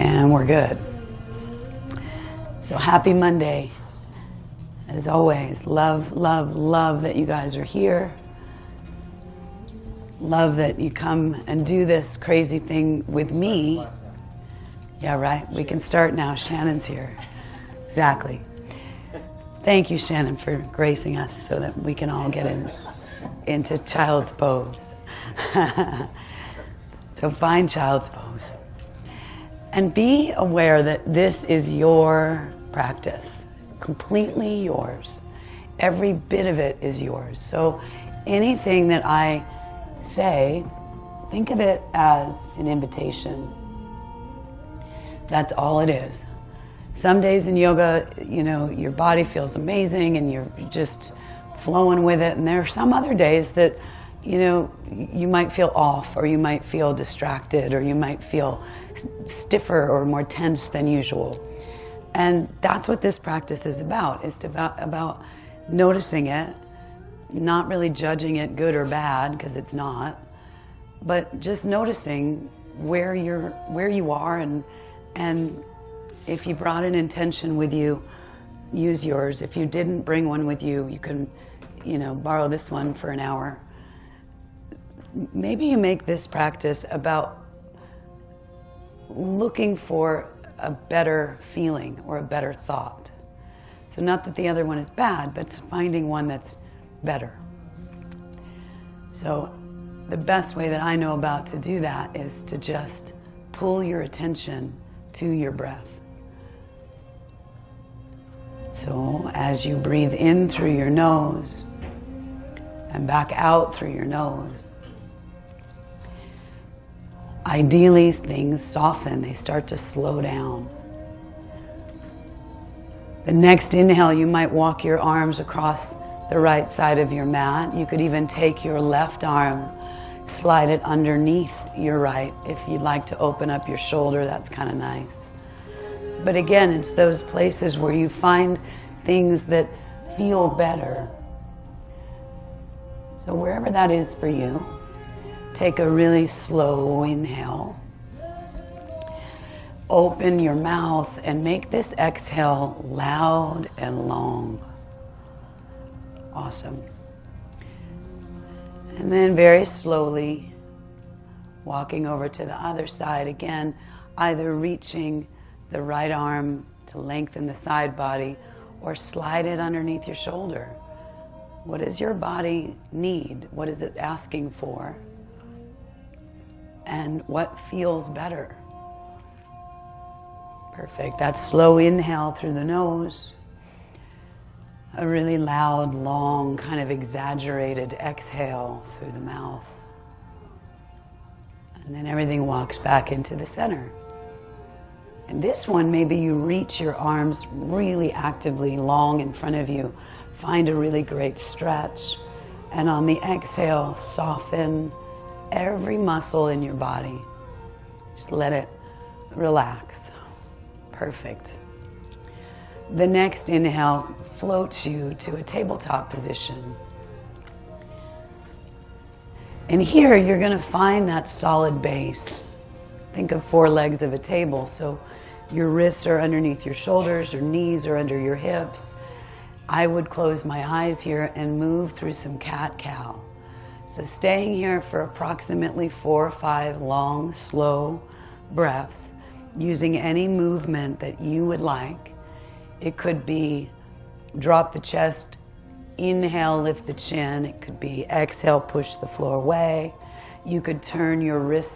And we're good. So happy Monday. As always, love, love, love that you guys are here. Love that you come and do this crazy thing with me. Yeah, right. We can start now. Shannon's here. Exactly. Thank you, Shannon, for gracing us so that we can all get into child's pose. So find child's pose. And be aware that this is your practice, completely yours. Every bit of it is yours. So anything that I say, think of it as an invitation. That's all it is. Some days in yoga, you know, your body feels amazing and you're just flowing with it. And there are some other days that, you know, you might feel off, or you might feel distracted, or you might feel stiffer or more tense than usual. And that's what this practice is about. It's about noticing it, not really judging it good or bad, because it's not, but just noticing where you are, and if you brought an intention with you, use yours. If you didn't bring one with you, you can, you know, borrow this one for an hour. Maybe you make this practice about looking for a better feeling or a better thought. So not that the other one is bad, but finding one that's better. So the best way that I know about to do that is to just pull your attention to your breath. So as you breathe in through your nose and back out through your nose, ideally things soften, they start to slow down. The next inhale, you might walk your arms across the right side of your mat. You could even take your left arm, slide it underneath your right. If you'd like to open up your shoulder, that's kind of nice. But again, it's those places where you find things that feel better. So wherever that is for you, take a really slow inhale. Open your mouth and make this exhale loud and long. Awesome. And then very slowly, walking over to the other side again, either reaching the right arm to lengthen the side body or slide it underneath your shoulder. What does your body need? What is it asking for? And what feels better? Perfect. That slow inhale through the nose. A really loud, long, kind of exaggerated exhale through the mouth. And then everything walks back into the center. And this one, maybe you reach your arms really actively long in front of you. Find a really great stretch. And on the exhale, soften every muscle in your body. Just let it relax. Perfect. The next inhale floats you to a tabletop position. And here you're going to find that solid base. Think of 4 legs of a table. So your wrists are underneath your shoulders, your knees are under your hips. I would close my eyes here and move through some cat-cow. So staying here for approximately 4 or 5 long, slow breaths, using any movement that you would like. It could be drop the chest, inhale, lift the chin. It could be exhale, push the floor away. You could turn your wrists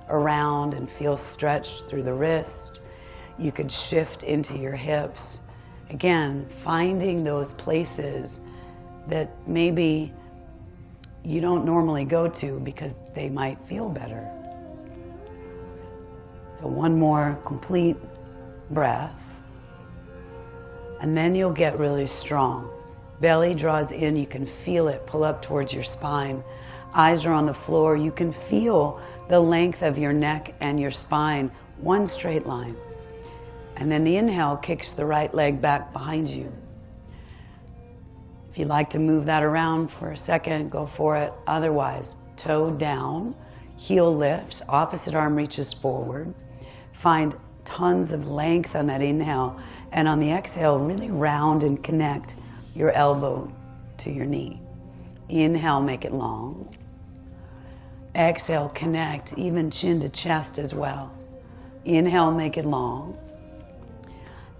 around and feel stretched through the wrist. You could shift into your hips. Again, finding those places that maybe you don't normally go to because they might feel better. So one more complete breath. And then you'll get really strong. Belly draws in, you can feel it pull up towards your spine. Eyes are on the floor, you can feel the length of your neck and your spine, one straight line. And then the inhale kicks the right leg back behind you. If you'd like to move that around for a second, go for it. Otherwise, toe down, heel lifts, opposite arm reaches forward. Find tons of length on that inhale. And on the exhale, really round and connect your elbow to your knee. Inhale, make it long. Exhale, connect, even chin to chest as well. Inhale, make it long.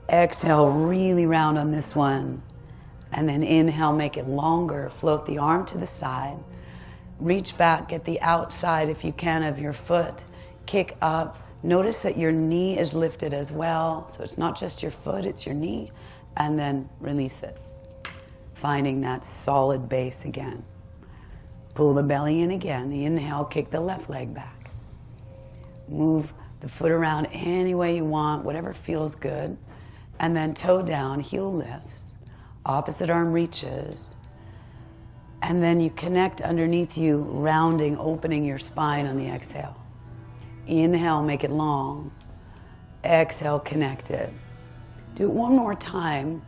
Exhale, really round on this one. And then inhale, make it longer. Float the arm to the side. Reach back, get the outside, if you can, of your foot. Kick up. Notice that your knee is lifted as well. So it's not just your foot, it's your knee. And then release it. Finding that solid base again. Pull the belly in again. Inhale, kick the left leg back. Move the foot around any way you want, whatever feels good. And then toe down, heel lifts. Opposite arm reaches. And then you connect underneath you, rounding, opening your spine on the exhale. Inhale, make it long. Exhale, connect it. Do it one more time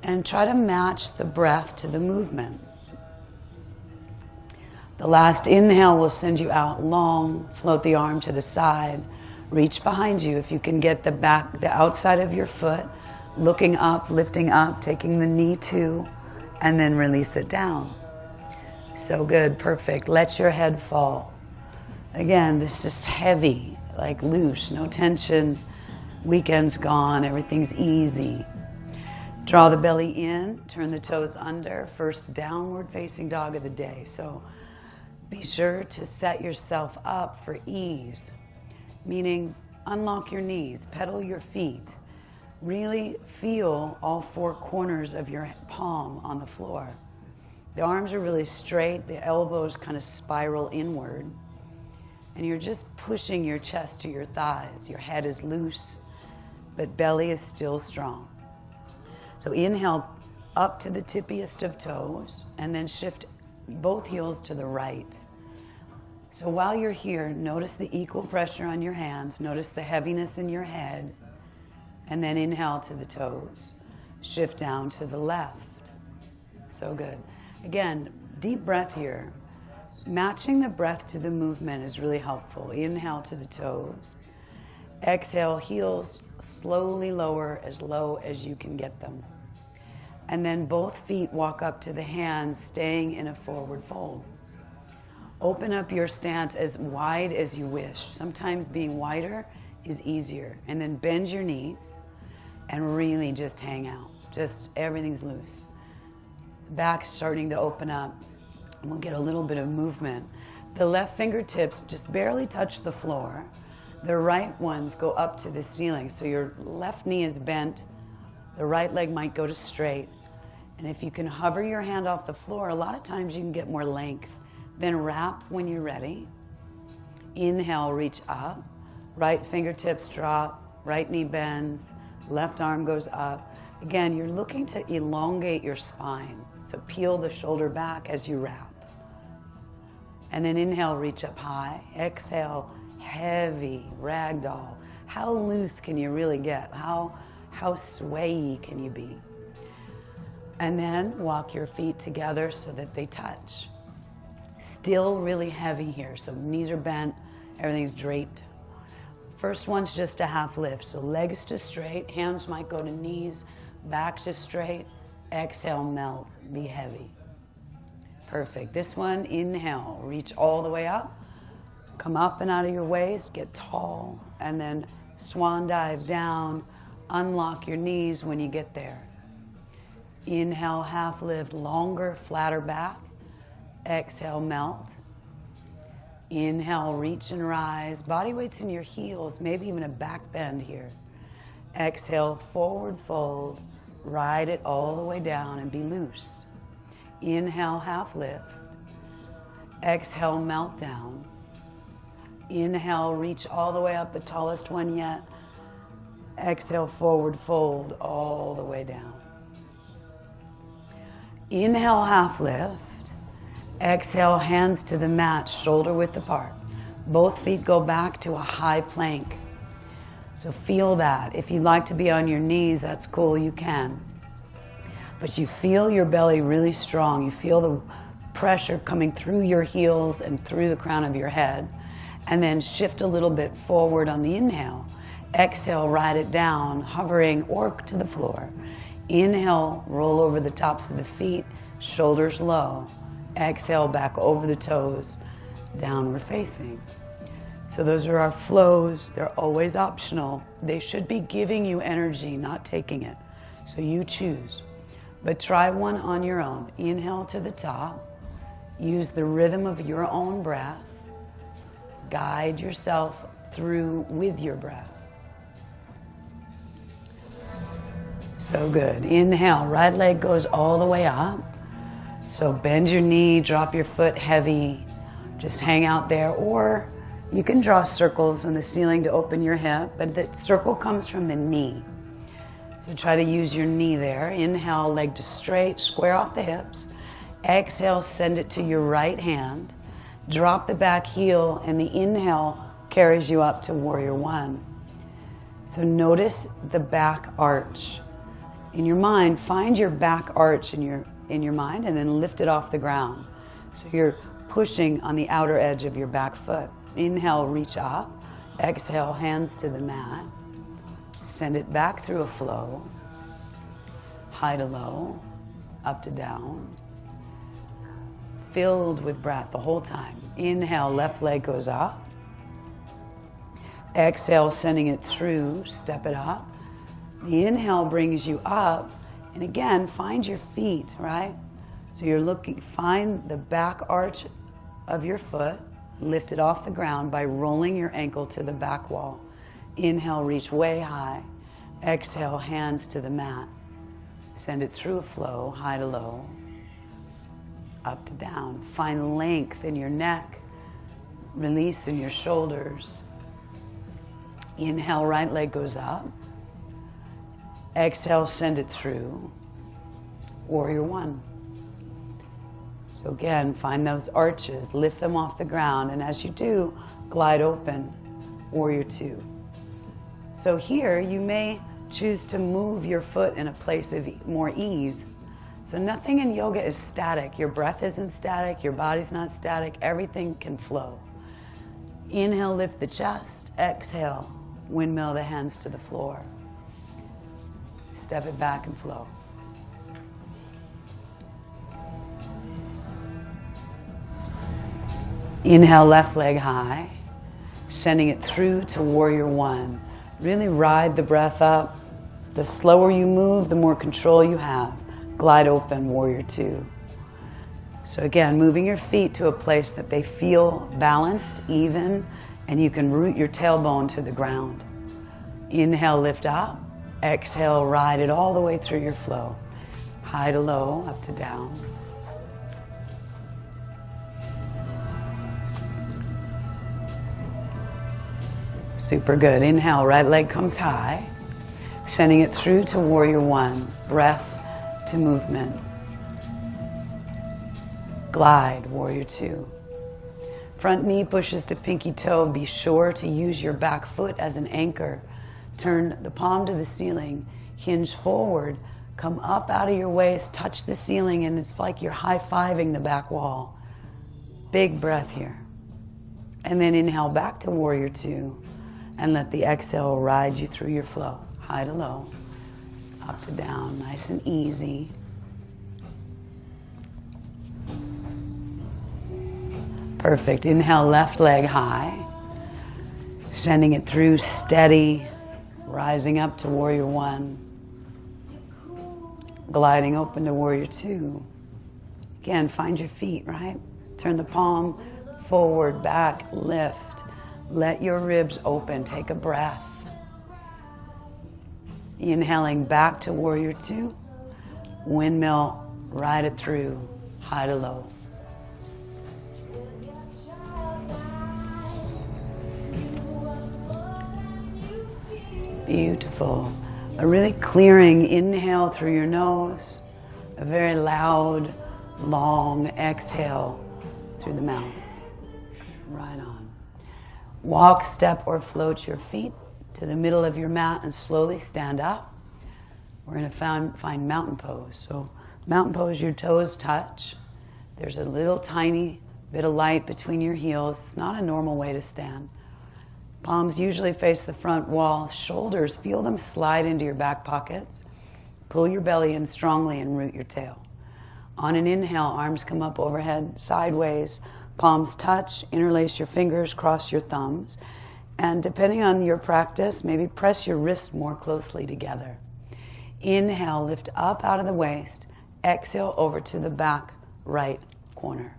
and try to match the breath to the movement. The last inhale will send you out long. Float the arm to the side. Reach behind you. If you can get the back, the outside of your foot, looking up, lifting up, taking the knee to, and then release it down. So good, perfect. Let your head fall. Again, this is heavy, like loose, no tension. Weekend's gone, everything's easy. Draw the belly in, turn the toes under. First downward facing dog of the day. So be sure to set yourself up for ease, meaning unlock your knees, pedal your feet. Really feel all four corners of your palm on the floor. The arms are really straight, the elbows kind of spiral inward. And you're just pushing your chest to your thighs. Your head is loose, but belly is still strong. So inhale up to the tippiest of toes, and then shift both heels to the right. So while you're here, notice the equal pressure on your hands. Notice the heaviness in your head. And then inhale to the toes. Shift down to the left. So good. Again, deep breath here. Matching the breath to the movement is really helpful. Inhale to the toes. Exhale, heels slowly lower as low as you can get them. And then both feet walk up to the hands, staying in a forward fold. Open up your stance as wide as you wish. Sometimes being wider is easier. And then bend your knees and really just hang out. Just everything's loose. Back's starting to open up. We'll get a little bit of movement. The left fingertips just barely touch the floor. The right ones go up to the ceiling. So your left knee is bent. The right leg might go to straight. And if you can hover your hand off the floor, a lot of times you can get more length. Then wrap when you're ready. Inhale, reach up. Right fingertips drop. Right knee bends. Left arm goes up. Again, you're looking to elongate your spine. So peel the shoulder back as you wrap. And then inhale, reach up high. Exhale, heavy, ragdoll. How loose can you really get? How swayy can you be? And then walk your feet together so that they touch. Still really heavy here. So knees are bent, everything's draped. First one's just a half lift. So legs to straight, hands might go to knees, back to straight. Exhale, melt, be heavy. Perfect. This one, inhale, reach all the way up. Come up and out of your waist, get tall, and then swan dive down. Unlock your knees when you get there. Inhale, half lift, longer, flatter back. Exhale, melt. Inhale, reach and rise. Body weight's in your heels, maybe even a back bend here. Exhale, forward fold. Ride it all the way down and be loose. Inhale, half lift. Exhale, melt down. Inhale, reach all the way up, the tallest one yet. Exhale, forward fold all the way down. Inhale, half lift. Exhale, hands to the mat, shoulder width apart. Both feet go back to a high plank. So feel that. If you'd like to be on your knees, that's cool, you can. But you feel your belly really strong. You feel the pressure coming through your heels and through the crown of your head. And then shift a little bit forward on the inhale. Exhale, ride it down, hovering or to the floor. Inhale, roll over the tops of the feet, shoulders low. Exhale, back over the toes, downward facing. So those are our flows. They're always optional. They should be giving you energy, not taking it. So you choose. But try one on your own. Inhale to the top. Use the rhythm of your own breath. Guide yourself through with your breath. So good. Inhale, right leg goes all the way up. So bend your knee, drop your foot heavy. Just hang out there. Or you can draw circles on the ceiling to open your hip, but the circle comes from the knee. So try to use your knee there. Inhale, leg to straight, square off the hips. Exhale, send it to your right hand. Drop the back heel, and the inhale carries you up to warrior one. So notice the back arch. In your mind, find your back arch in your mind, and then lift it off the ground. So you're pushing on the outer edge of your back foot. Inhale, reach up. Exhale, hands to the mat. Send it back through a flow. High to low, up to down. Filled with breath the whole time. Inhale, left leg goes up. Exhale, sending it through, step it up. The inhale brings you up. And again, find your feet, right? So you're looking, find the back arch of your foot. Lift it off the ground by rolling your ankle to the back wall. Inhale, reach way high. Exhale, hands to the mat. Send it through a flow, high to low, up to down. Find length in your neck, release in your shoulders. Inhale, right leg goes up. Exhale, send it through. Warrior one. So again, find those arches, lift them off the ground, and as you do, glide open, warrior two. So here, you may choose to move your foot in a place of more ease. So nothing in yoga is static. Your breath isn't static, your body's not static, everything can flow. Inhale, lift the chest. Exhale, windmill the hands to the floor. Step it back and flow. Inhale, left leg high, sending it through to warrior one. Really ride the breath up. The slower you move, the more control you have. Glide open, warrior two. So again, moving your feet to a place that they feel balanced, even, and you can root your tailbone to the ground. Inhale, lift up. Exhale, ride it all the way through your flow. High to low, up to down. Super good. Inhale, right leg comes high, sending it through to warrior one. Breath to movement. Glide, warrior two. Front knee pushes to pinky toe. Be sure to use your back foot as an anchor. Turn the palm to the ceiling. Hinge forward. Come up out of your waist. Touch the ceiling, and it's like you're high-fiving the back wall. Big breath here. And then inhale back to warrior two. And let the exhale ride you through your flow. High to low, up to down, nice and easy. Perfect. Inhale, left leg high. Sending it through steady, rising up to warrior one. Gliding open to warrior two. Again, find your feet, right? Turn the palm forward, back, lift. Let your ribs open. Take a breath. Inhaling back to warrior two. Windmill, ride it through, high to low. Beautiful. A really clearing inhale through your nose. A very loud, long exhale through the mouth. Right on. Walk, step, or float your feet to the middle of your mat and slowly stand up. We're going to find mountain pose. So mountain pose, your toes touch. There's a little tiny bit of light between your heels. It's not a normal way to stand. Palms usually face the front wall. Shoulders, feel them slide into your back pockets. Pull your belly in strongly and root your tail. On an inhale, arms come up overhead, sideways. Palms touch, interlace your fingers, cross your thumbs. And depending on your practice, maybe press your wrists more closely together. Inhale, lift up out of the waist. Exhale over to the back right corner.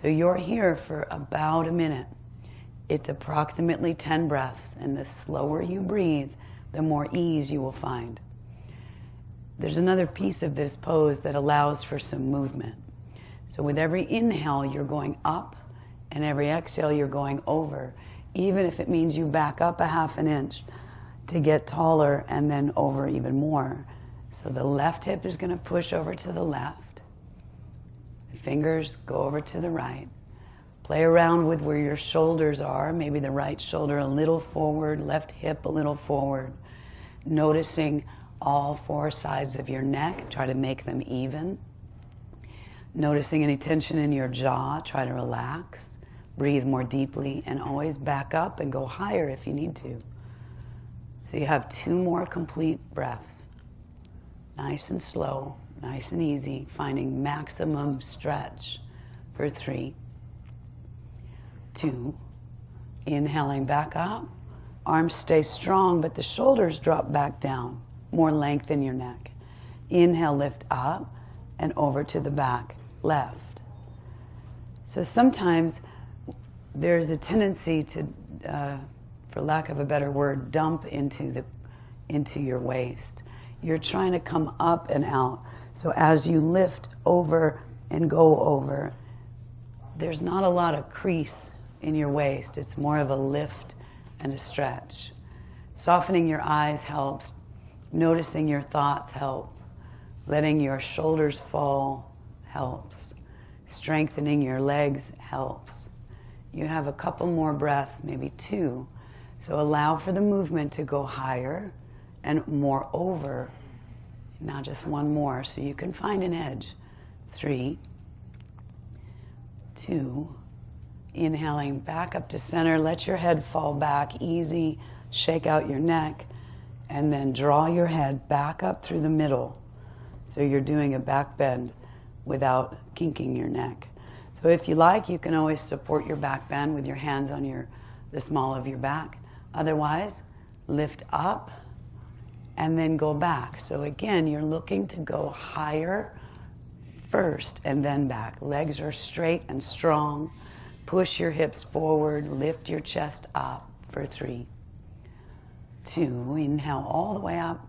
So you're here for about a minute. It's approximately 10 breaths, and the slower you breathe, the more ease you will find. There's another piece of this pose that allows for some movement. So with every inhale, you're going up, and every exhale, you're going over, even if it means you back up a half an inch to get taller and then over even more. So the left hip is going to push over to the left. The fingers go over to the right. Play around with where your shoulders are, maybe the right shoulder a little forward, left hip a little forward. Noticing all four sides of your neck, try to make them even. Noticing any tension in your jaw, try to relax. Breathe more deeply and always back up and go higher if you need to. So you have 2 more complete breaths. Nice and slow, nice and easy, finding maximum stretch for 3, 2, inhaling back up, arms stay strong, but the shoulders drop back down, more length in your neck. Inhale, lift up, and over to the back, left. So sometimes there's a tendency to, for lack of a better word, dump into your waist. You're trying to come up and out. So as you lift over and go over, there's not a lot of crease in your waist. It's more of a lift and a stretch. Softening your eyes helps. Noticing your thoughts help. Letting your shoulders fall helps. Strengthening your legs helps. You have a couple more breaths, maybe 2. So allow for the movement to go higher and more over. Now just 1 more so you can find an edge. 3, 2, inhaling back up to center. Let your head fall back, easy. Shake out your neck and then draw your head back up through the middle. So you're doing a back bend without kinking your neck. So if you like, you can always support your back bend with your hands on the small of your back. Otherwise, lift up and then go back. So again, you're looking to go higher first and then back. Legs are straight and strong. Push your hips forward. Lift your chest up for 3, 2. Inhale all the way up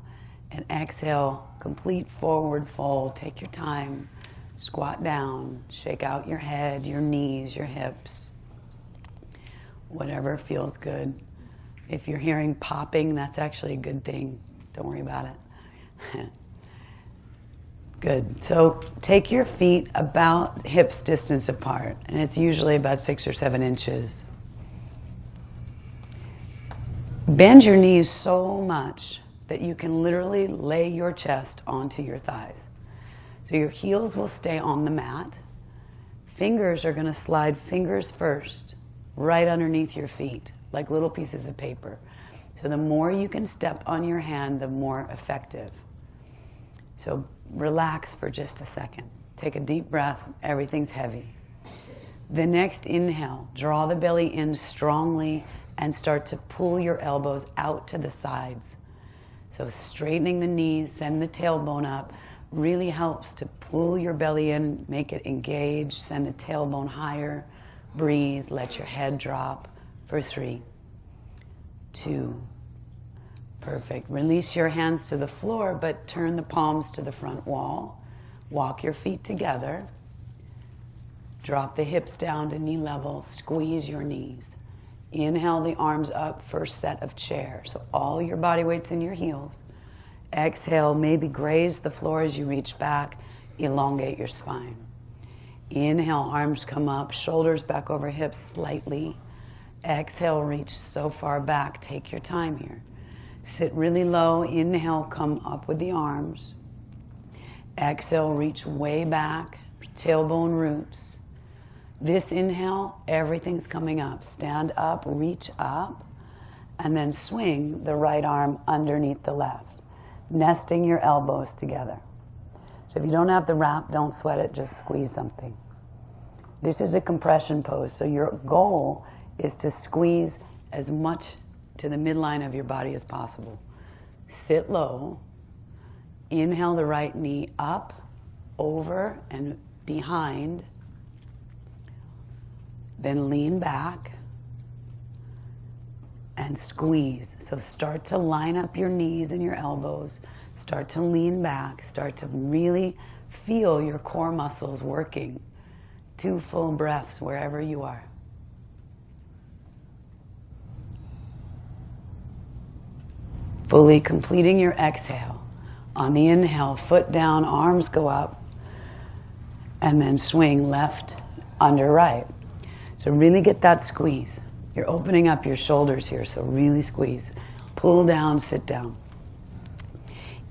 and exhale, complete forward fold. Take your time. Squat down. Shake out your head, your knees, your hips. Whatever feels good. If you're hearing popping, that's actually a good thing. Don't worry about it. Good. So take your feet about hips distance apart, and it's usually about 6 or 7 inches. Bend your knees so much that you can literally lay your chest onto your thighs. So your heels will stay on the mat. Fingers are going to slide fingers first, right underneath your feet, like little pieces of paper. So the more you can step on your hand, the more effective. So relax for just a second. Take a deep breath. Everything's heavy. The next inhale, draw the belly in strongly and start to pull your elbows out to the sides. So straightening the knees, send the tailbone up, really helps to pull your belly in, make it engage, send the tailbone higher, breathe, let your head drop for 3, 2, perfect. Release your hands to the floor, but turn the palms to the front wall. Walk your feet together. Drop the hips down to knee level. Squeeze your knees. Inhale the arms up, first set of chairs. So all your body weight's in your heels. Exhale, maybe graze the floor as you reach back. Elongate your spine. Inhale, arms come up, shoulders back over hips slightly. Exhale, reach so far back. Take your time here. Sit really low. Inhale, come up with the arms. Exhale, reach way back. Tailbone roots. This inhale, everything's coming up. Stand up, reach up, and then swing the right arm underneath the left, nesting your elbows together. So if you don't have the wrap, don't sweat it, just squeeze something. This is a compression pose, so your goal is to squeeze as much to the midline of your body as possible. Sit low. Inhale the right knee up, over, and behind. Then lean back and squeeze. So start to line up your knees and your elbows. Start to lean back. Start to really feel your core muscles working. 2 full breaths wherever you are. Fully completing your exhale. On the inhale, foot down, arms go up, and then swing left under right. So really get that squeeze. You're opening up your shoulders here, so really squeeze. Pull down, sit down.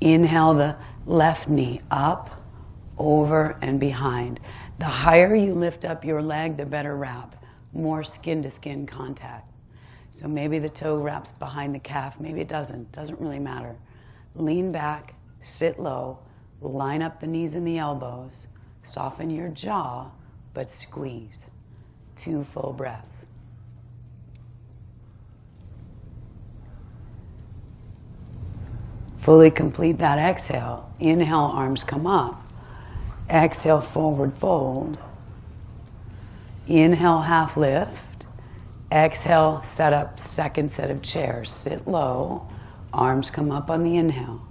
Inhale the left knee up, over, and behind. The higher you lift up your leg, the better wrap. More skin-to-skin contact. So maybe the toe wraps behind the calf, maybe it doesn't. Doesn't really matter. Lean back, sit low, line up the knees and the elbows, soften your jaw, but squeeze. 2 full breaths. Fully complete that exhale. Inhale, arms come up. Exhale, forward fold. Inhale, half lift. Exhale, set up second set of chairs. Sit low. Arms come up on the inhale.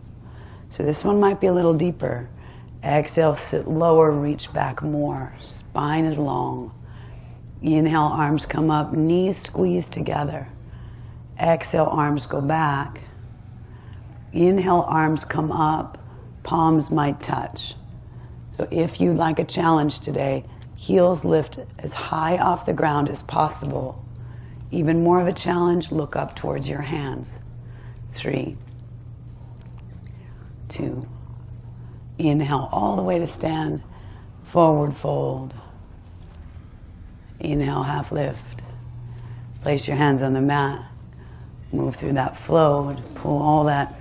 So this one might be a little deeper. Exhale, sit lower, reach back more. Spine is long. Inhale, arms come up, knees squeeze together. Exhale, arms go back. Inhale, arms come up, palms might touch. So if you'd like a challenge today, heels lift as high off the ground as possible. Even more of a challenge, look up towards your hands. 3, 2. Inhale all the way to stand, forward fold. Inhale, half lift. Place your hands on the mat. Move through that flow. Pull all that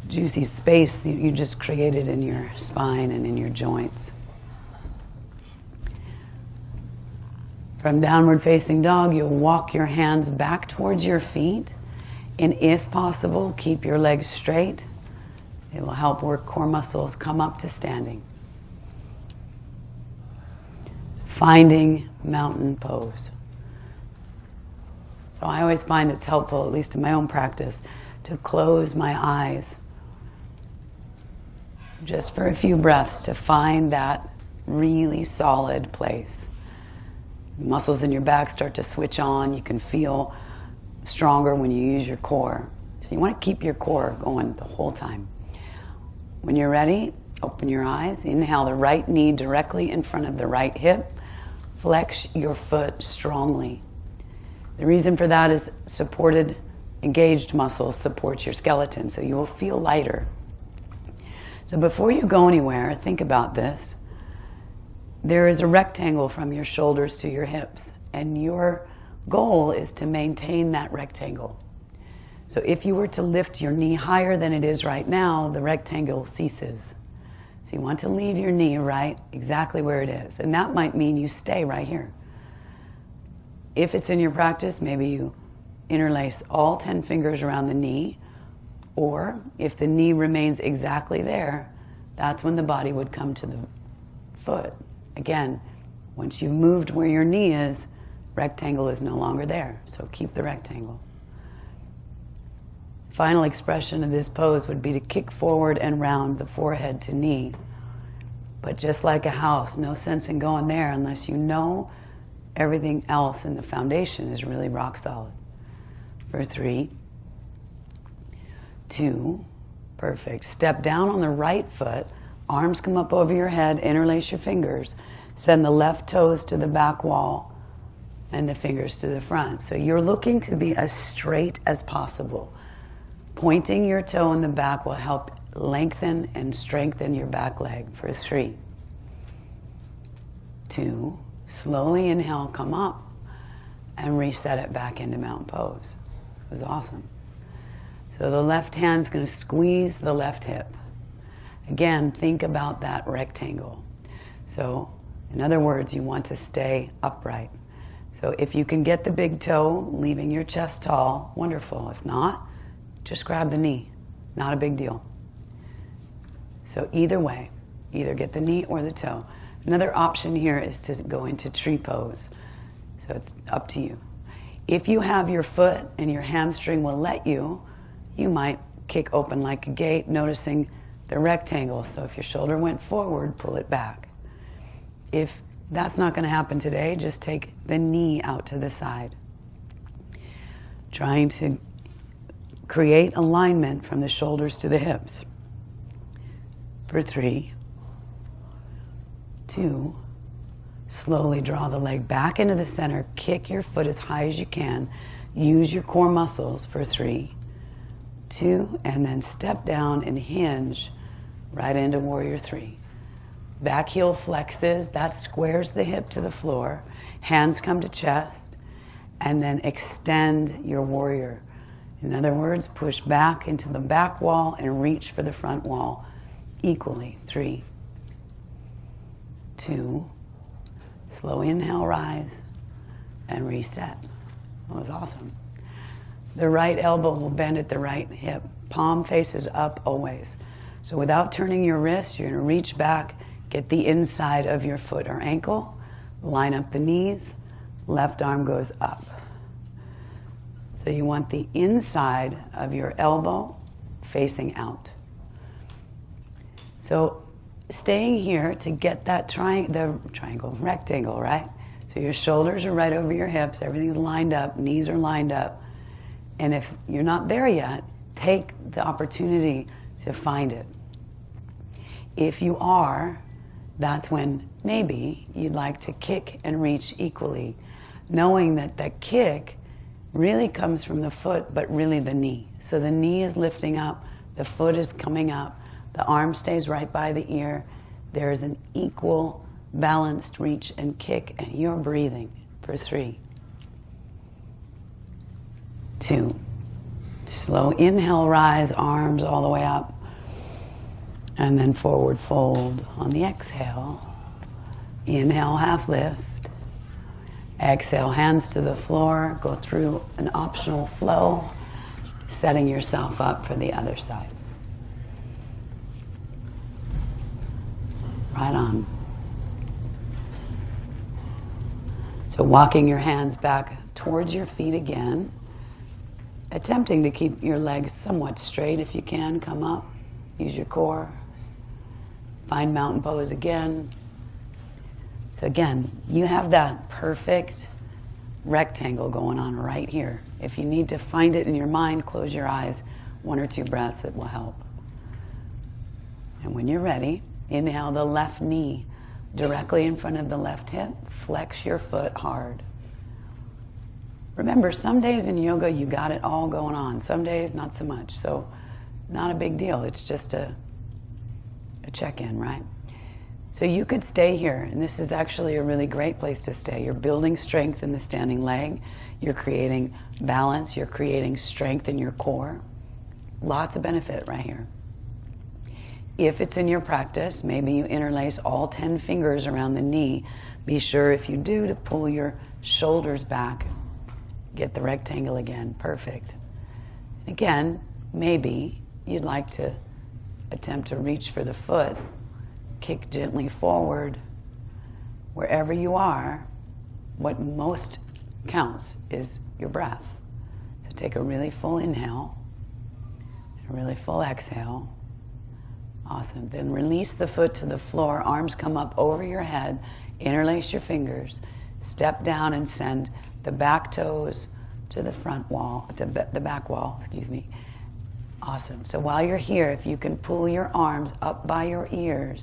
juicy space you just created in your spine and in your joints. From downward facing dog, you'll walk your hands back towards your feet. And if possible, keep your legs straight. It will help work core muscles. Come up to standing. Finding mountain pose. So I always find it's helpful, at least in my own practice, to close my eyes just for a few breaths to find that really solid place. Muscles in your back start to switch on. You can feel stronger when you use your core. So you want to keep your core going the whole time. When you're ready, open your eyes. Inhale the right knee directly in front of the right hip. Flex your foot strongly. The reason for that is supported, engaged muscles support your skeleton, so you will feel lighter. So before you go anywhere, think about this. There is a rectangle from your shoulders to your hips, and your goal is to maintain that rectangle. So if you were to lift your knee higher than it is right now, the rectangle ceases. So you want to leave your knee right exactly where it is, and that might mean you stay right here. If it's in your practice, maybe you interlace all 10 fingers around the knee, or if the knee remains exactly there, that's when the body would come to the foot. Again, once you've moved where your knee is, rectangle is no longer there, so keep the rectangle. Final expression of this pose would be to kick forward and round the forehead to knee. But just like a house, no sense in going there unless you know everything else in the foundation is really rock solid. For 3, 2, perfect. Step down on the right foot, arms come up over your head, interlace your fingers, send the left toes to the back wall and the fingers to the front. So you're looking to be as straight as possible. Pointing your toe in the back will help lengthen and strengthen your back leg. For 3, 2, Slowly inhale, come up, and reset it back into mountain pose. It was awesome. So the left hand's going to squeeze the left hip. Again, think about that rectangle. So, in other words, you want to stay upright. So if you can get the big toe, leaving your chest tall, wonderful. If not, just grab the knee. Not a big deal. So either way, either get the knee or the toe. Another option here is to go into tree pose. So it's up to you. If you have your foot and your hamstring will let you, you might kick open like a gate, noticing the rectangle. So if your shoulder went forward, pull it back. If that's not going to happen today, just take the knee out to the side. Trying to create alignment from the shoulders to the hips. For 3, 2, slowly draw the leg back into the center, kick your foot as high as you can, use your core muscles for 3, 2, and then step down and hinge right into warrior 3. Back heel flexes, that squares the hip to the floor, hands come to chest, and then extend your warrior. In other words, push back into the back wall and reach for the front wall equally. 3, 2, slow inhale, rise, and reset. That was awesome. The right elbow will bend at the right hip. Palm faces up always. So without turning your wrist, you're going to reach back, get the inside of your foot or ankle, line up the knees, left arm goes up. So you want the inside of your elbow facing out. So staying here to get that rectangle, right? So your shoulders are right over your hips, everything's lined up, knees are lined up. And if you're not there yet, take the opportunity to find it. If you are, that's when maybe you'd like to kick and reach equally, knowing that the kick really comes from the foot, but really the knee. So the knee is lifting up, the foot is coming up, the arm stays right by the ear. There is an equal, balanced reach and kick, and you're breathing for 3, 2. Slow inhale, rise, arms all the way up, and then forward fold on the exhale. Inhale, half lift. Exhale, hands to the floor. Go through an optional flow, setting yourself up for the other side. Right on. So walking your hands back towards your feet again, attempting to keep your legs somewhat straight if you can. Come up, use your core. Find mountain pose again. So again, you have that perfect rectangle going on right here. If you need to find it in your mind, close your eyes. 1 or 2 breaths, it will help. And when you're ready, inhale the left knee directly in front of the left hip. Flex your foot hard. Remember, some days in yoga you got it all going on. Some days not so much. So not a big deal. It's just a check-in, right? So you could stay here, and this is actually a really great place to stay. You're building strength in the standing leg. You're creating balance. You're creating strength in your core. Lots of benefit right here. If it's in your practice, maybe you interlace all 10 fingers around the knee. Be sure if you do to pull your shoulders back. Get the rectangle again. Perfect. Again, maybe you'd like to attempt to reach for the foot. Kick gently forward. Wherever you are, what most counts is your breath. So take a really full inhale and a really full exhale. Awesome. Then release the foot to the floor. Arms come up over your head. Interlace your fingers. Step down and send the back toes to the front wall, to the back wall, excuse me. Awesome. So while you're here, if you can pull your arms up by your ears,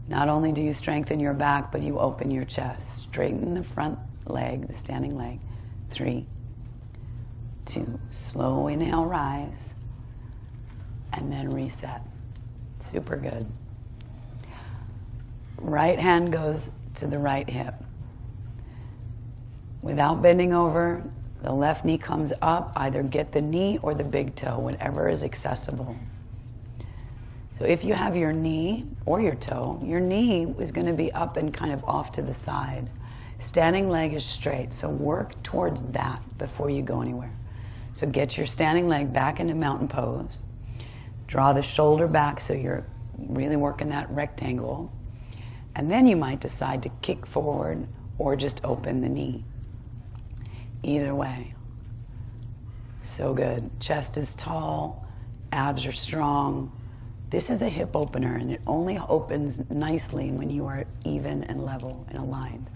not only do you strengthen your back, but you open your chest. Straighten the front leg, the standing leg. 3, 2. Slow inhale, rise, and then reset. Super good. Right hand goes to the right hip. Without bending over, the left knee comes up. Either get the knee or the big toe, whatever is accessible. So if you have your knee or your toe, your knee is going to be up and kind of off to the side. Standing leg is straight, so work towards that before you go anywhere. So get your standing leg back into mountain pose. Draw the shoulder back so you're really working that rectangle. And then you might decide to kick forward or just open the knee. Either way. So good. Chest is tall, abs are strong. This is a hip opener, and it only opens nicely when you are even and level and aligned.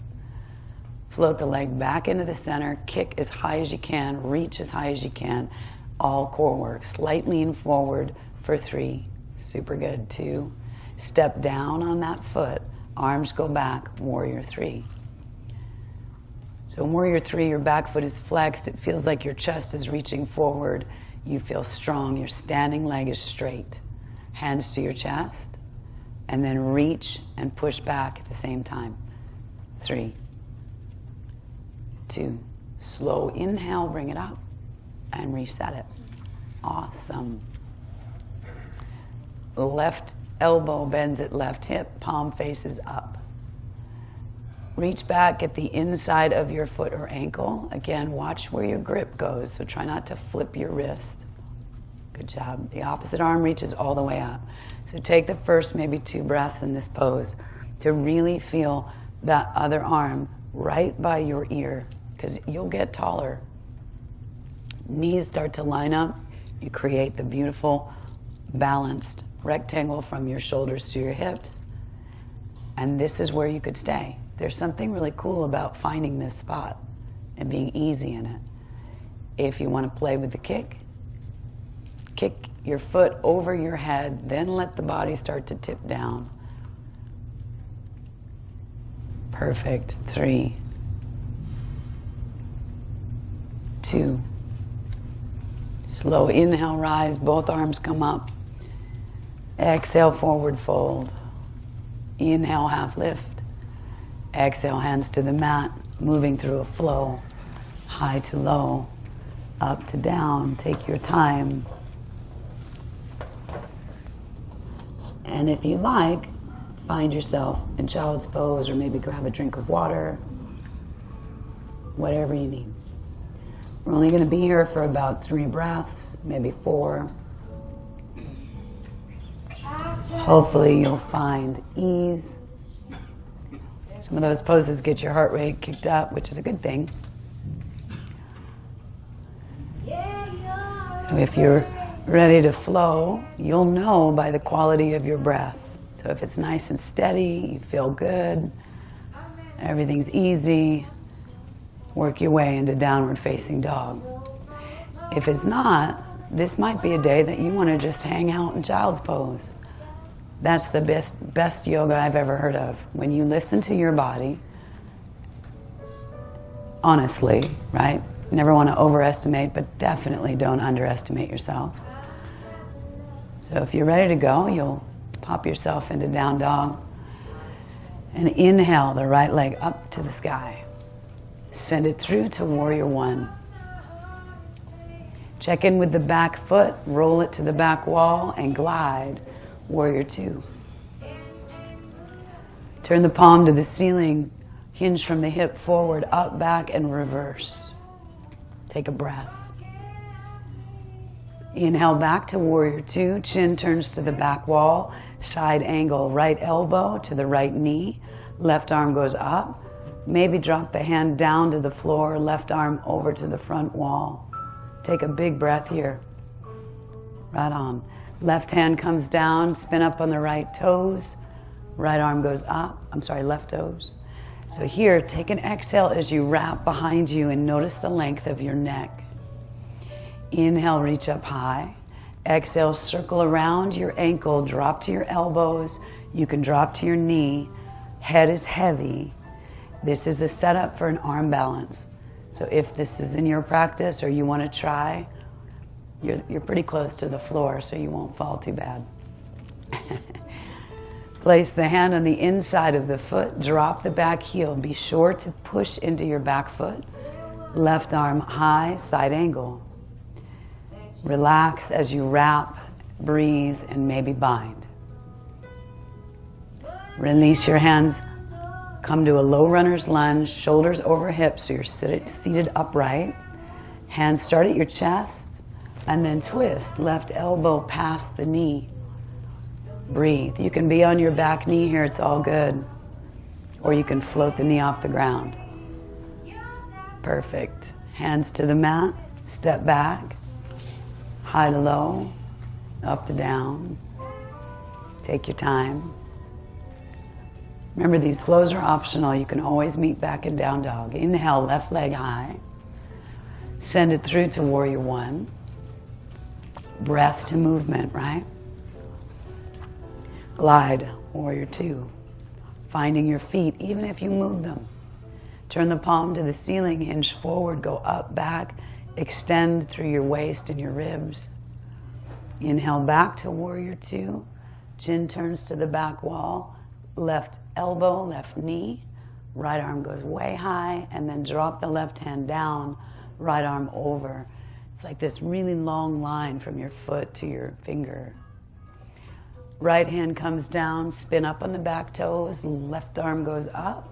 Float the leg back into the center, kick as high as you can, reach as high as you can. All core work. Slight lean forward for 3. Super good. 2. Step down on that foot. Arms go back. Warrior 3. So in Warrior 3, your back foot is flexed. It feels like your chest is reaching forward. You feel strong. Your standing leg is straight. Hands to your chest. And then reach and push back at the same time. 3. 2. Slow inhale, bring it up. And reset it. Awesome. Left elbow bends at left hip. Palm faces up. Reach back at the inside of your foot or ankle. Again, watch where your grip goes, so try not to flip your wrist. Good job. The opposite arm reaches all the way up. So take the first maybe 2 breaths in this pose to really feel that other arm right by your ear, because you'll get taller. Knees start to line up. You create the beautiful balanced rectangle from your shoulders to your hips. And this is where you could stay. There's something really cool about finding this spot and being easy in it. If you want to play with the kick, kick your foot over your head, then let the body start to tip down. Perfect. 3, 2. Slow inhale, rise, both arms come up. Exhale, forward fold. Inhale, half lift. Exhale, hands to the mat, moving through a flow. High to low, up to down. Take your time. And if you like, find yourself in child's pose, or maybe grab a drink of water. Whatever you need. We're only going to be here for about 3 breaths, maybe 4. Hopefully you'll find ease. Some of those poses get your heart rate kicked up, which is a good thing. So if you're ready to flow, you'll know by the quality of your breath. So if it's nice and steady, you feel good, everything's easy, work your way into downward facing dog. If it's not, this might be a day that you want to just hang out in child's pose. That's the best yoga I've ever heard of. When you listen to your body, honestly, right? Never want to overestimate, but definitely don't underestimate yourself. So if you're ready to go, you'll pop yourself into down dog. And inhale the right leg up to the sky. Send it through to warrior 1. Check in with the back foot, roll it to the back wall, and glide. Warrior 2. Turn the palm to the ceiling, hinge from the hip forward, up, back, and reverse. Take a breath. Inhale back to warrior 2. Chin turns to the back wall. Side angle, right elbow to the right knee. Left arm goes up. Maybe drop the hand down to the floor. Left arm over to the front wall. Take a big breath here. Right on. Left hand comes down, spin up on the right toes. Right arm goes up. Left toes. So here, take an exhale as you wrap behind you and notice the length of your neck. Inhale, reach up high. Exhale, circle around your ankle, drop to your elbows. You can drop to your knee. Head is heavy. This is a setup for an arm balance. So if this is in your practice or you want to try, you're pretty close to the floor, so you won't fall too bad. Place the hand on the inside of the foot. Drop the back heel. Be sure to push into your back foot. Left arm high, side angle. Relax as you wrap, breathe, and maybe bind. Release your hands. Come to a low runner's lunge, shoulders over hips, so you're seated upright. Hands start at your chest, and then twist. Left elbow past the knee. Breathe. You can be on your back knee here, it's all good. Or you can float the knee off the ground. Perfect. Hands to the mat, step back, high to low, up to down. Take your time. Remember, these flows are optional. You can always meet back in down dog. Inhale, left leg high. Send it through to warrior one. Breath to movement, right? Glide, warrior two. Finding your feet, even if you move them. Turn the palm to the ceiling, hinge forward, go up, back. Extend through your waist and your ribs. Inhale back to warrior two. Chin turns to the back wall. Left elbow, left knee. Right arm goes way high, and then drop the left hand down, right arm over. It's like this really long line from your foot to your finger. Right hand comes down, spin up on the back toes, left arm goes up.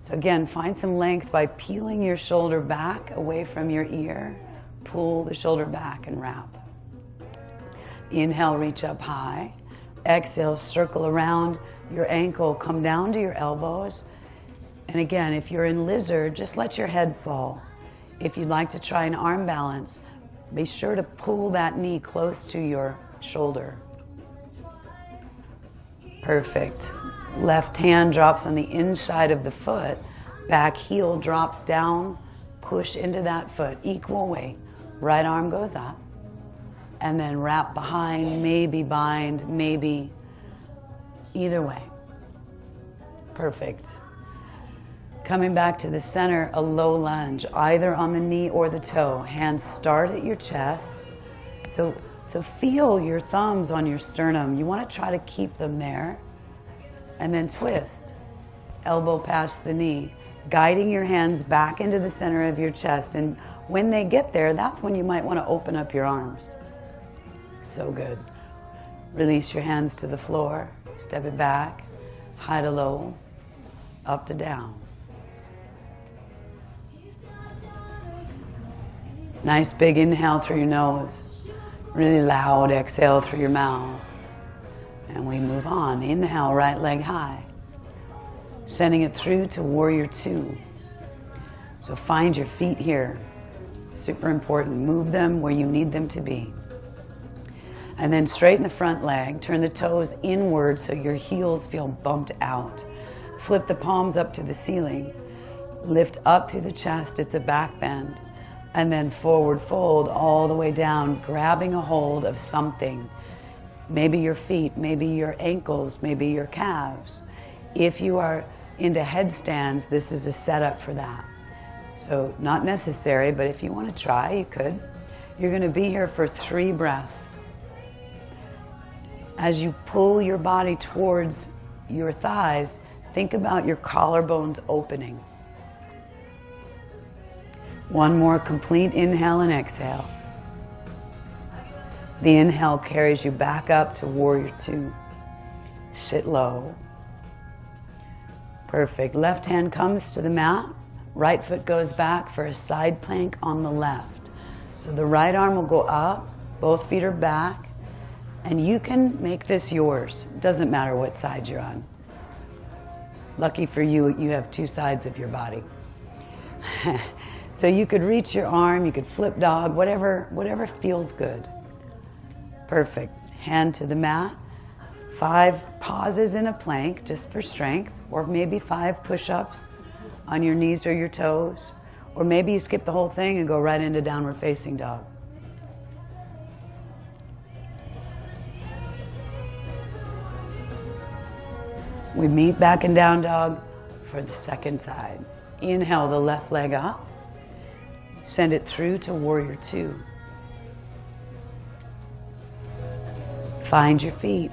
So again, find some length by peeling your shoulder back away from your ear. Pull the shoulder back and wrap. Inhale, reach up high. Exhale, circle around your ankle, come down to your elbows. And again, if you're in lizard, just let your head fall. If you'd like to try an arm balance, be sure to pull that knee close to your shoulder. Perfect. Left hand drops on the inside of the foot. Back heel drops down. Push into that foot. Equal weight. Right arm goes up. And then wrap behind, maybe bind, maybe. Either way. Perfect. Coming back to the center, a low lunge, either on the knee or the toe. Hands start at your chest. So feel your thumbs on your sternum. You want to try to keep them there. And then twist. Elbow past the knee. Guiding your hands back into the center of your chest. And when they get there, that's when you might want to open up your arms. So good. Release your hands to the floor. Step it back. High to low. Up to down. Nice big inhale through your nose. Really loud exhale through your mouth. And we move on. Inhale, right leg high. Sending it through to warrior two. So find your feet here. Super important. Move them where you need them to be. And then straighten the front leg. Turn the toes inward so your heels feel bumped out. Flip the palms up to the ceiling. Lift up to the chest. It's a back bend. And then forward fold all the way down, grabbing a hold of something. Maybe your feet, maybe your ankles, maybe your calves. If you are into headstands, this is a setup for that. So not necessary, but if you want to try, you could. You're going to be here for 3 breaths. As you pull your body towards your thighs, think about your collarbones opening. One more complete inhale and exhale. The inhale carries you back up to warrior two. Sit low. Perfect. Left hand comes to the mat. Right foot goes back for a side plank on the left. So the right arm will go up. Both feet are back. And you can make this yours. It doesn't matter what side you're on. Lucky for you, you have 2 sides of your body. So you could reach your arm, you could flip dog, whatever feels good. Perfect. Hand to the mat. 5 pauses in a plank just for strength, or maybe 5 push-ups on your knees or your toes, or maybe you skip the whole thing and go right into downward facing dog. We meet back in down dog for the second side. Inhale the left leg up. Send it through to warrior two. Find your feet.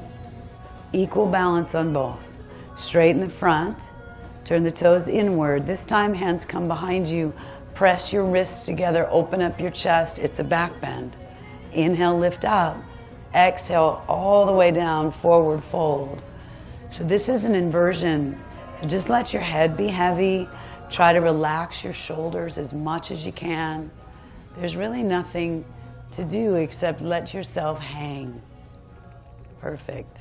Equal balance on both. Straighten the front. Turn the toes inward. This time hands come behind you. Press your wrists together. Open up your chest. It's a back bend. Inhale, lift up. Exhale, all the way down, forward fold. So this is an inversion. So just let your head be heavy. Try to relax your shoulders as much as you can. There's really nothing to do except let yourself hang. Perfect.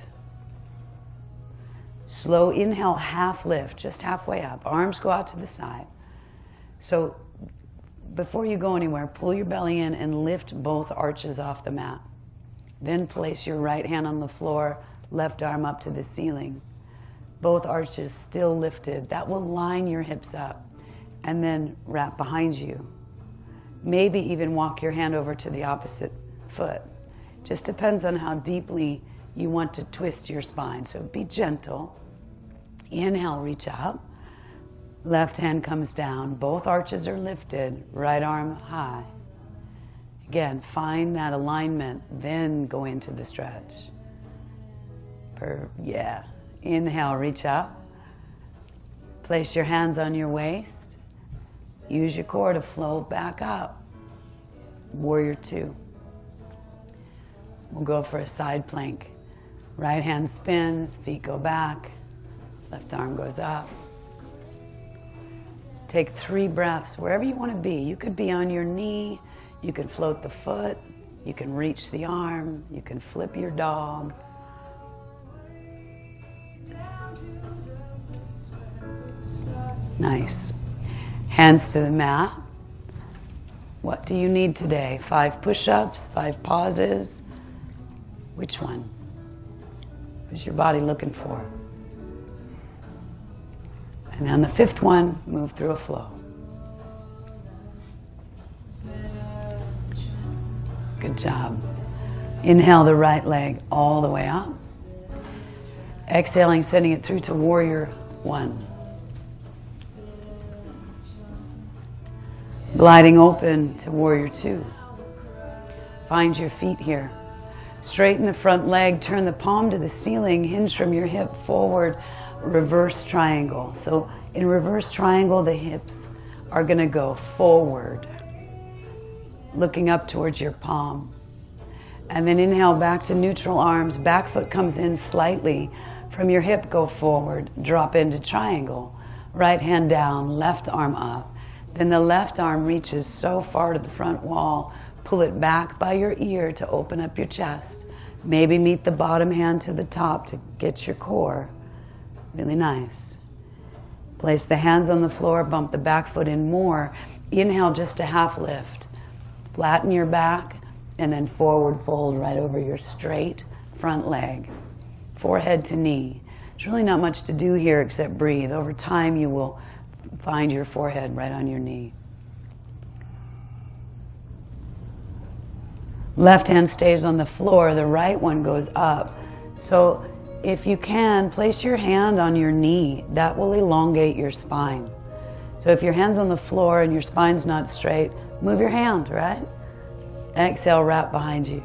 Slow inhale, half lift, just halfway up. Arms go out to the side. So before you go anywhere, pull your belly in and lift both arches off the mat. Then place your right hand on the floor, left arm up to the ceiling. Both arches still lifted. That will line your hips up. And then wrap behind you. Maybe even walk your hand over to the opposite foot. Just depends on how deeply you want to twist your spine. So be gentle. Inhale, reach up. Left hand comes down. Both arches are lifted. Right arm high. Again, find that alignment, then go into the stretch. Yeah. Inhale, reach up. Place your hands on your waist. Use your core to flow back up. Warrior two. We'll go for a side plank. Right hand spins, feet go back. Left arm goes up. Take 3 breaths wherever you want to be. You could be on your knee. You can float the foot. You can reach the arm. You can flip your dog. Nice. Hands to the mat. What do you need today? 5 push-ups, 5 pauses. Which one? What is your body looking for? And on the 5th one, move through a flow. Good job. Inhale the right leg all the way up. Exhaling, sending it through to warrior one. Gliding open to warrior two. Find your feet here. Straighten the front leg, turn the palm to the ceiling, hinge from your hip forward, reverse triangle. So in reverse triangle, the hips are going to go forward, looking up towards your palm. And then inhale back to neutral arms. Back foot comes in slightly. From your hip, go forward. Drop into triangle. Right hand down, left arm up. Then the left arm reaches so far to the front wall. Pull it back by your ear to open up your chest. Maybe meet the bottom hand to the top to get your core. Really nice. Place the hands on the floor. Bump the back foot in more. Inhale just a half lift. Flatten your back. And then forward fold right over your straight front leg. Forehead to knee. There's really not much to do here except breathe. Over time you will find your forehead right on your knee. Left hand stays on the floor. The right one goes up. So if you can, place your hand on your knee. That will elongate your spine. So if your hand's on the floor and your spine's not straight, move your hand, right? Exhale, wrap behind you.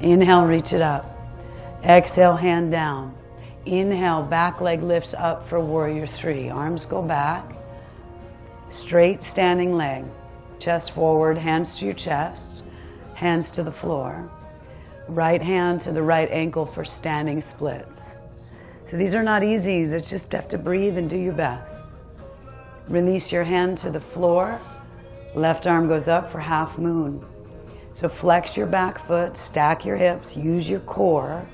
Inhale, reach it up. Exhale, hand down. Inhale, back leg lifts up for warrior three. Arms go back. Straight standing leg. Chest forward, hands to your chest. Hands to the floor. Right hand to the right ankle for standing splits. So these are not easy. You just have to breathe and do your best. Release your hand to the floor. Left arm goes up for half moon. So flex your back foot, stack your hips, use your core.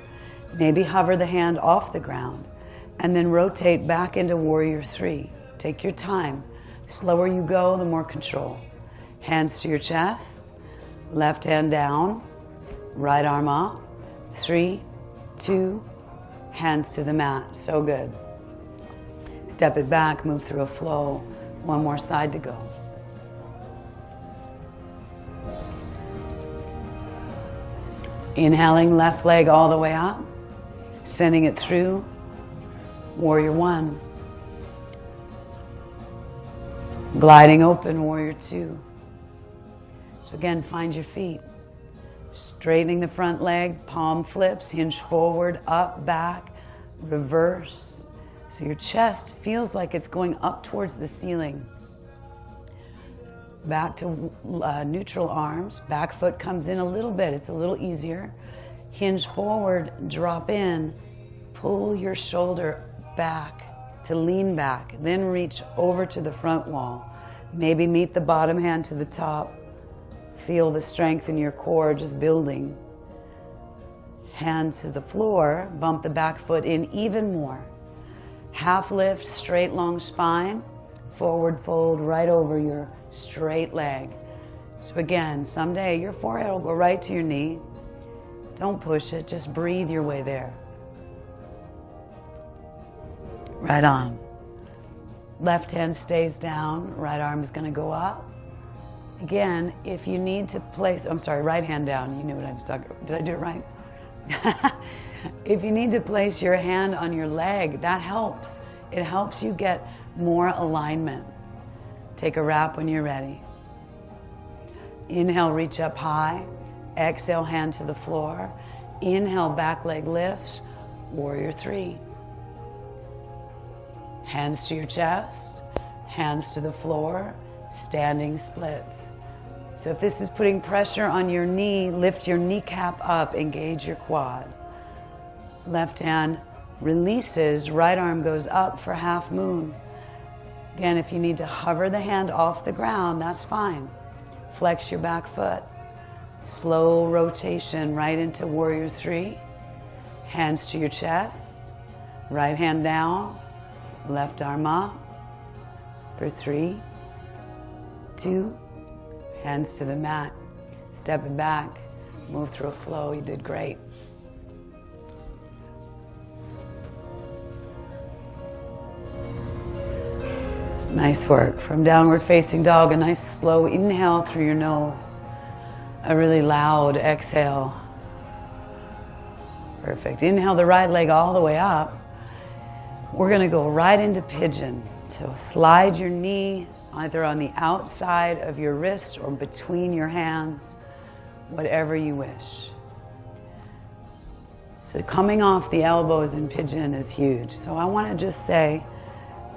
Maybe hover the hand off the ground. And then rotate back into warrior three. Take your time. The slower you go, the more control. Hands to your chest. Left hand down. Right arm up. 3, 2, hands to the mat. So good. Step it back, move through a flow. One more side to go. Inhaling left leg all the way up. Sending it through. Warrior one. Gliding open, warrior two. So again, find your feet. Straightening the front leg, palm flips, hinge forward, up, back, reverse. So your chest feels like it's going up towards the ceiling. Back to neutral arms. Back foot comes in a little bit. It's a little easier. Hinge forward, drop in. Pull your shoulder back to lean back. Then reach over to the front wall. Maybe meet the bottom hand to the top. Feel the strength in your core just building. Hand to the floor. Bump the back foot in even more. Half lift, straight long spine. Forward fold right over your straight leg. So again, someday your forehead will go right to your knee. Don't push it, just breathe your way there. Right on. Left hand stays down, right arm is going to go up. Again, if you need to place, I'm sorry, right hand down. You knew what I was talking about. Did I do it right? If you need to place your hand on your leg, that helps. It helps you get more alignment. Take a wrap when you're ready. Inhale, reach up high. Exhale, hand to the floor. Inhale, back leg lifts. Warrior 3. Hands to your chest. Hands to the floor. Standing splits. So if this is putting pressure on your knee, lift your kneecap up, engage your quad. Left hand releases, right arm goes up for half moon. Again, if you need to hover the hand off the ground, that's fine. Flex your back foot. Slow rotation right into warrior 3. Hands to your chest. Right hand down. Left arm up. For 3, 2, hands to the mat. Step it back. Move through a flow. You did great. Nice work. From downward facing dog, a nice slow inhale through your nose. A really loud exhale. Perfect. Inhale the right leg all the way up. We're going to go right into pigeon. So slide your knee either on the outside of your wrist or between your hands, whatever you wish. So coming off the elbows in pigeon is huge. So I want to just say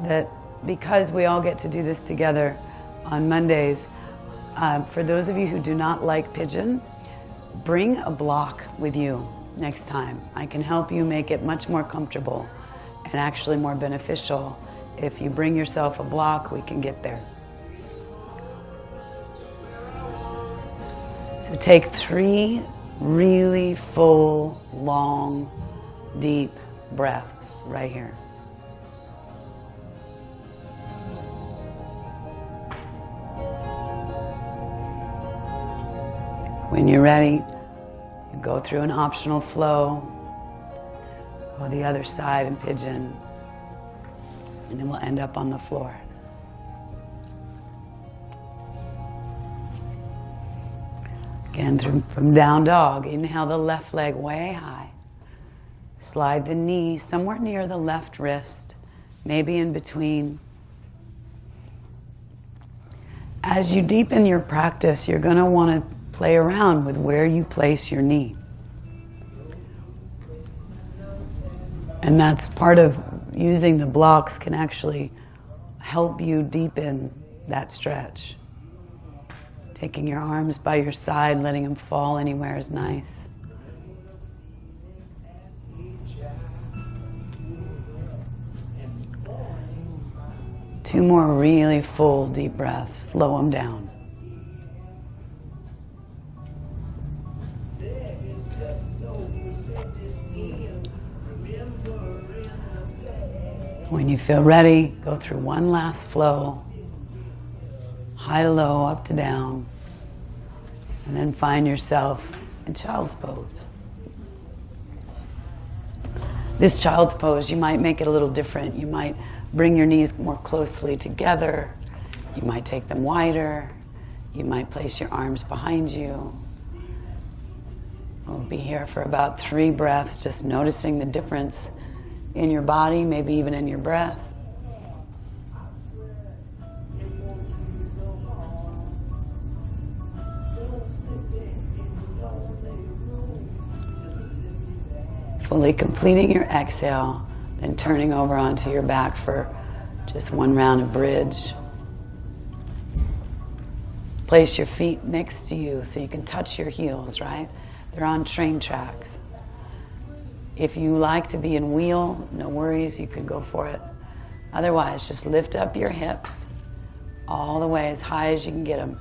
that because we all get to do this together on Mondays, for those of you who do not like pigeon, bring a block with you next time. I can help you make it much more comfortable and actually more beneficial. If you bring yourself a block, we can get there. So take 3 really full, long, deep breaths right here. When you're ready, you go through an optional flow, go the other side in pigeon, and then we'll end up on the floor. Again, from down dog, inhale the left leg way high. Slide the knee somewhere near the left wrist, maybe in between. As you deepen your practice, you're going to want to play around with where you place your knee. And that's part of using the blocks can actually help you deepen that stretch. Taking your arms by your side, letting them fall anywhere is nice. Two more really full deep breaths. Slow them down. When you feel ready, go through one last flow. High to low, up to down. And then find yourself in child's pose. This child's pose, you might make it a little different. You might bring your knees more closely together. You might take them wider. You might place your arms behind you. We'll be here for about 3 breaths, just noticing the difference in your body, maybe even in your breath. Fully completing your exhale, then turning over onto your back for just one round of bridge. Place your feet next to you so you can touch your heels, right? They're on train tracks. If you like to be in wheel, no worries, you can go for it. Otherwise, just lift up your hips all the way as high as you can get them.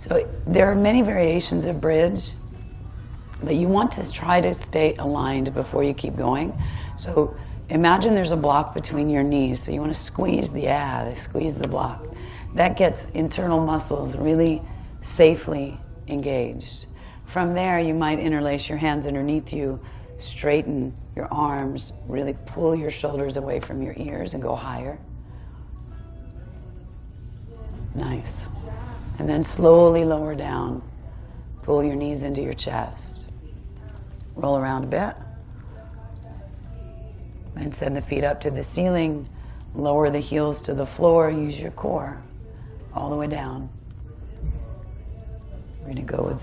So there are many variations of bridge, but you want to try to stay aligned before you keep going. So imagine there's a block between your knees, so you want to squeeze the block. That gets internal muscles really safely engaged. From there, you might interlace your hands underneath you, straighten your arms, really pull your shoulders away from your ears and go higher. Nice. And then slowly lower down. Pull your knees into your chest. Roll around a bit. And send the feet up to the ceiling. Lower the heels to the floor. Use your core all the way down. We're going to go with,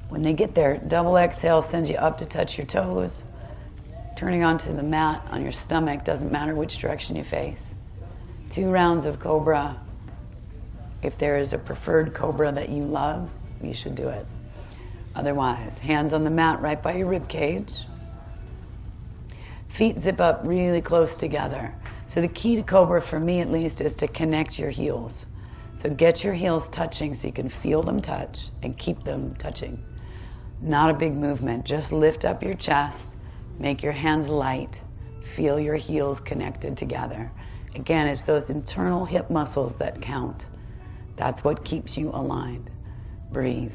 when they get there, double exhale sends you up to touch your toes. Turning onto the mat on your stomach, doesn't matter which direction you face. 2 rounds of cobra. If there is a preferred cobra that you love, you should do it. Otherwise, hands on the mat right by your rib cage. Feet zip up really close together. So the key to cobra, for me at least, is to connect your heels. So get your heels touching so you can feel them touch and keep them touching. Not a big movement. Just lift up your chest. Make your hands light. Feel your heels connected together. Again, it's those internal hip muscles that count. That's what keeps you aligned. Breathe.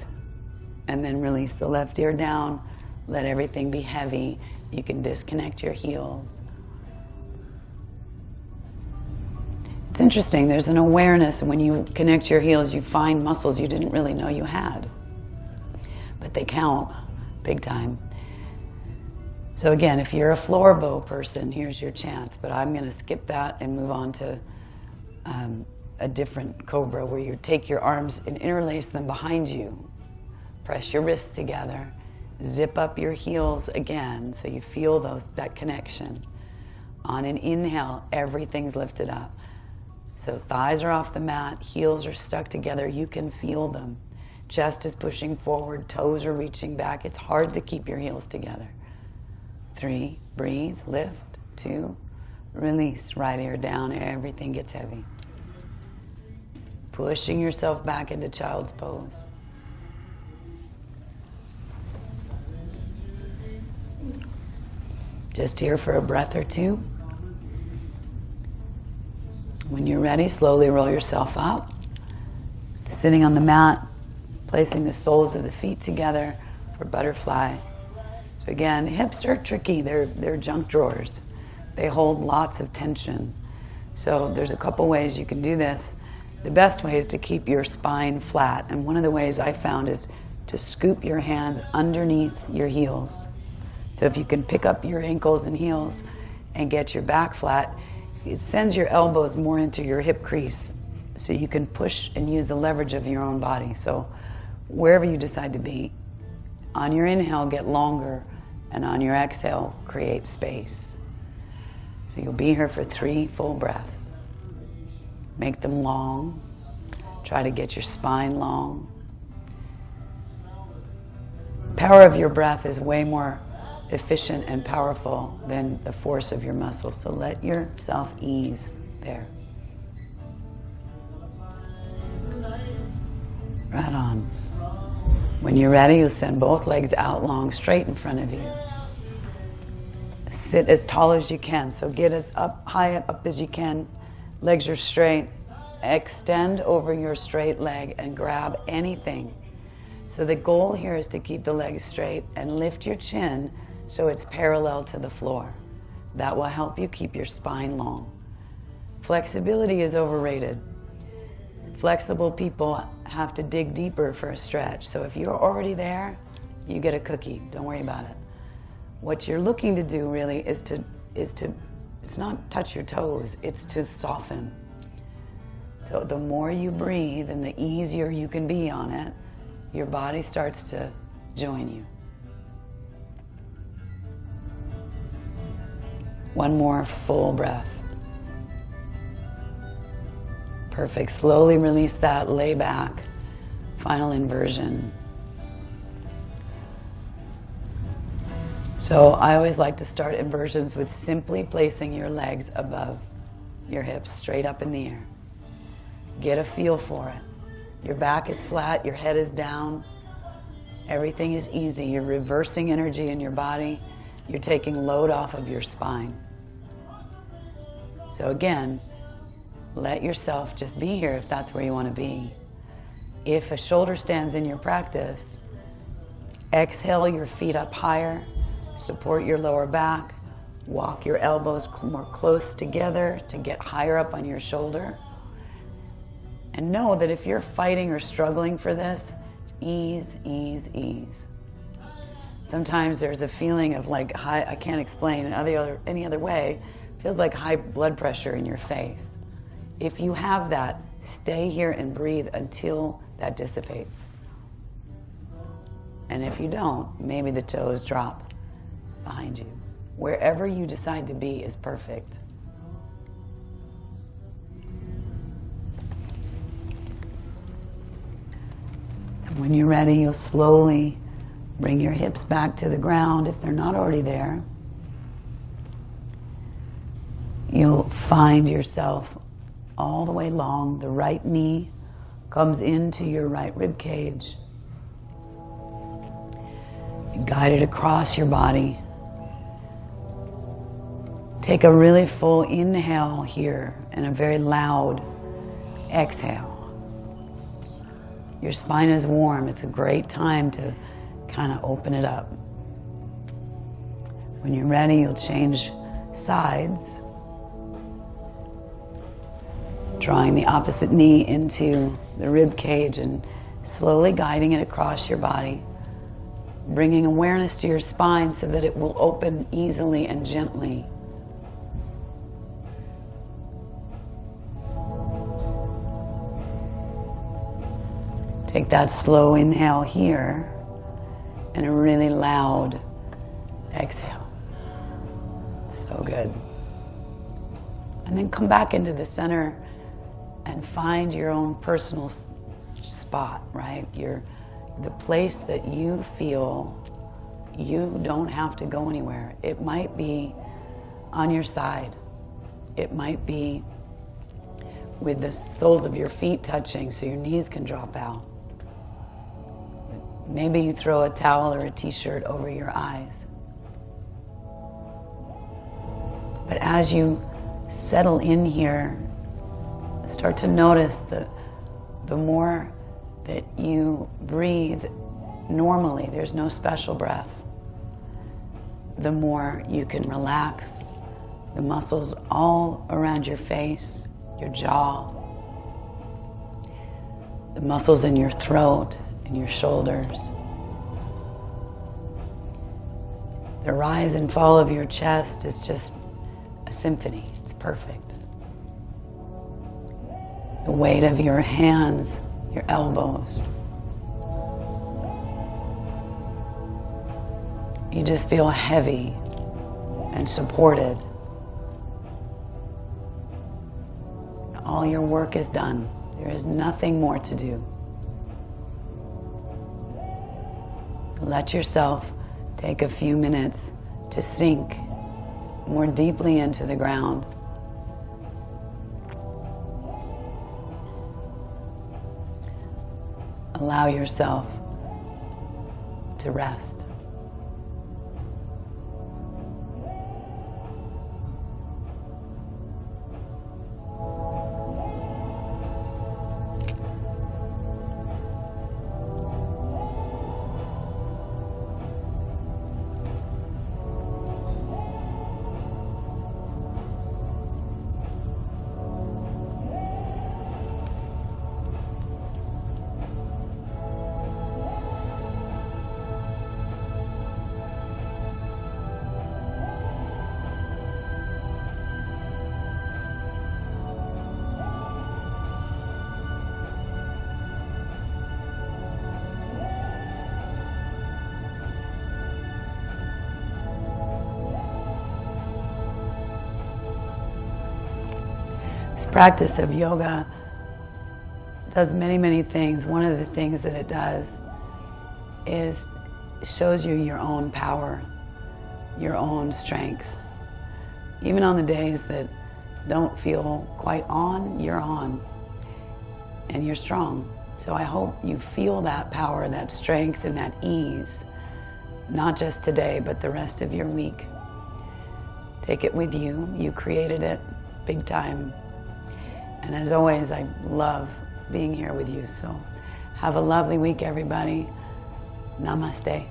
And then release the left ear down. Let everything be heavy. You can disconnect your heels. It's interesting. There's an awareness. When you connect your heels, you find muscles you didn't really know you had. But they count big time. So again, if you're a floor bow person, here's your chance. But I'm going to skip that and move on to a different cobra where you take your arms and interlace them behind you. Press your wrists together. Zip up your heels again so you feel that connection. On an inhale, everything's lifted up. So thighs are off the mat, heels are stuck together. You can feel them. Chest is pushing forward, toes are reaching back. It's hard to keep your heels together. 3, breathe, lift. 2, release. Right ear down, everything gets heavy. Pushing yourself back into child's pose. Just here for a breath or two. When you're ready, slowly roll yourself up. Sitting on the mat, placing the soles of the feet together for butterfly. So again, hips are tricky. They're junk drawers. They hold lots of tension. So there's a couple ways you can do this. The best way is to keep your spine flat. And one of the ways I found is to scoop your hands underneath your heels. So if you can pick up your ankles and heels and get your back flat, it sends your elbows more into your hip crease. So you can push and use the leverage of your own body. So wherever you decide to be, on your inhale, get longer. And on your exhale, create space. So you'll be here for 3 full breaths. Make them long. Try to get your spine long. Power of your breath is way more efficient and powerful than the force of your muscles. So let yourself ease there. Right on. When you're ready, you'll send both legs out long, straight in front of you. Sit as tall as you can. So get as high up as you can. Legs are straight. Extend over your straight leg and grab anything. So the goal here is to keep the legs straight and lift your chin so it's parallel to the floor. That will help you keep your spine long. Flexibility is overrated. Flexible people have to dig deeper for a stretch. So if you're already there, you get a cookie. Don't worry about it. What you're looking to do really is to it's not touch your toes, it's to soften. So the more you breathe and the easier you can be on it, your body starts to join you. One more full breath. Perfect. Slowly release that, lay back. Final inversion. So I always like to start inversions with simply placing your legs above your hips, straight up in the air. Get a feel for it. Your back is flat, your head is down. Everything is easy. You're reversing energy in your body. You're taking load off of your spine. So again, let yourself just be here if that's where you want to be. If a shoulder stands in your practice, exhale your feet up higher, support your lower back, walk your elbows more close together to get higher up on your shoulder. And know that if you're fighting or struggling for this, ease, ease, ease. Sometimes there's a feeling of like high, I can't explain any other way, feels like high blood pressure in your face. If you have that, stay here and breathe until that dissipates. And if you don't, maybe the toes drop behind you. Wherever you decide to be is perfect. And when you're ready, you'll slowly bring your hips back to the ground if they're not already there. You'll find yourself all the way long. The right knee comes into your right rib cage. You guide it across your body. Take a really full inhale here and a very loud exhale. Your spine is warm. It's a great time to kind of open it up. When you're ready, you'll change sides, drawing the opposite knee into the rib cage and slowly guiding it across your body, bringing awareness to your spine so that it will open easily and gently. Take that slow inhale here and a really loud exhale. So good. And then come back into the center and find your own personal spot, right? The place that you feel you don't have to go anywhere. It might be on your side. It might be with the soles of your feet touching so your knees can drop out. Maybe you throw a towel or a t-shirt over your eyes. But as you settle in here, start to notice that the more that you breathe normally, there's no special breath, the more you can relax the muscles all around your face, your jaw, the muscles in your throat and your shoulders. The rise and fall of your chest is just a symphony. It's perfect. The weight of your hands, your elbows. You just feel heavy and supported. All your work is done. There is nothing more to do. Let yourself take a few minutes to sink more deeply into the ground. Allow yourself to rest. practice of yoga does many, many things. One of the things that it does is shows you your own power, your own strength. Even on the days that don't feel quite on, you're on. And you're strong. So I hope you feel that power, that strength, and that ease, not just today, but the rest of your week. Take it with you. You created it big time. And as always, I love being here with you. So have a lovely week, everybody. Namaste.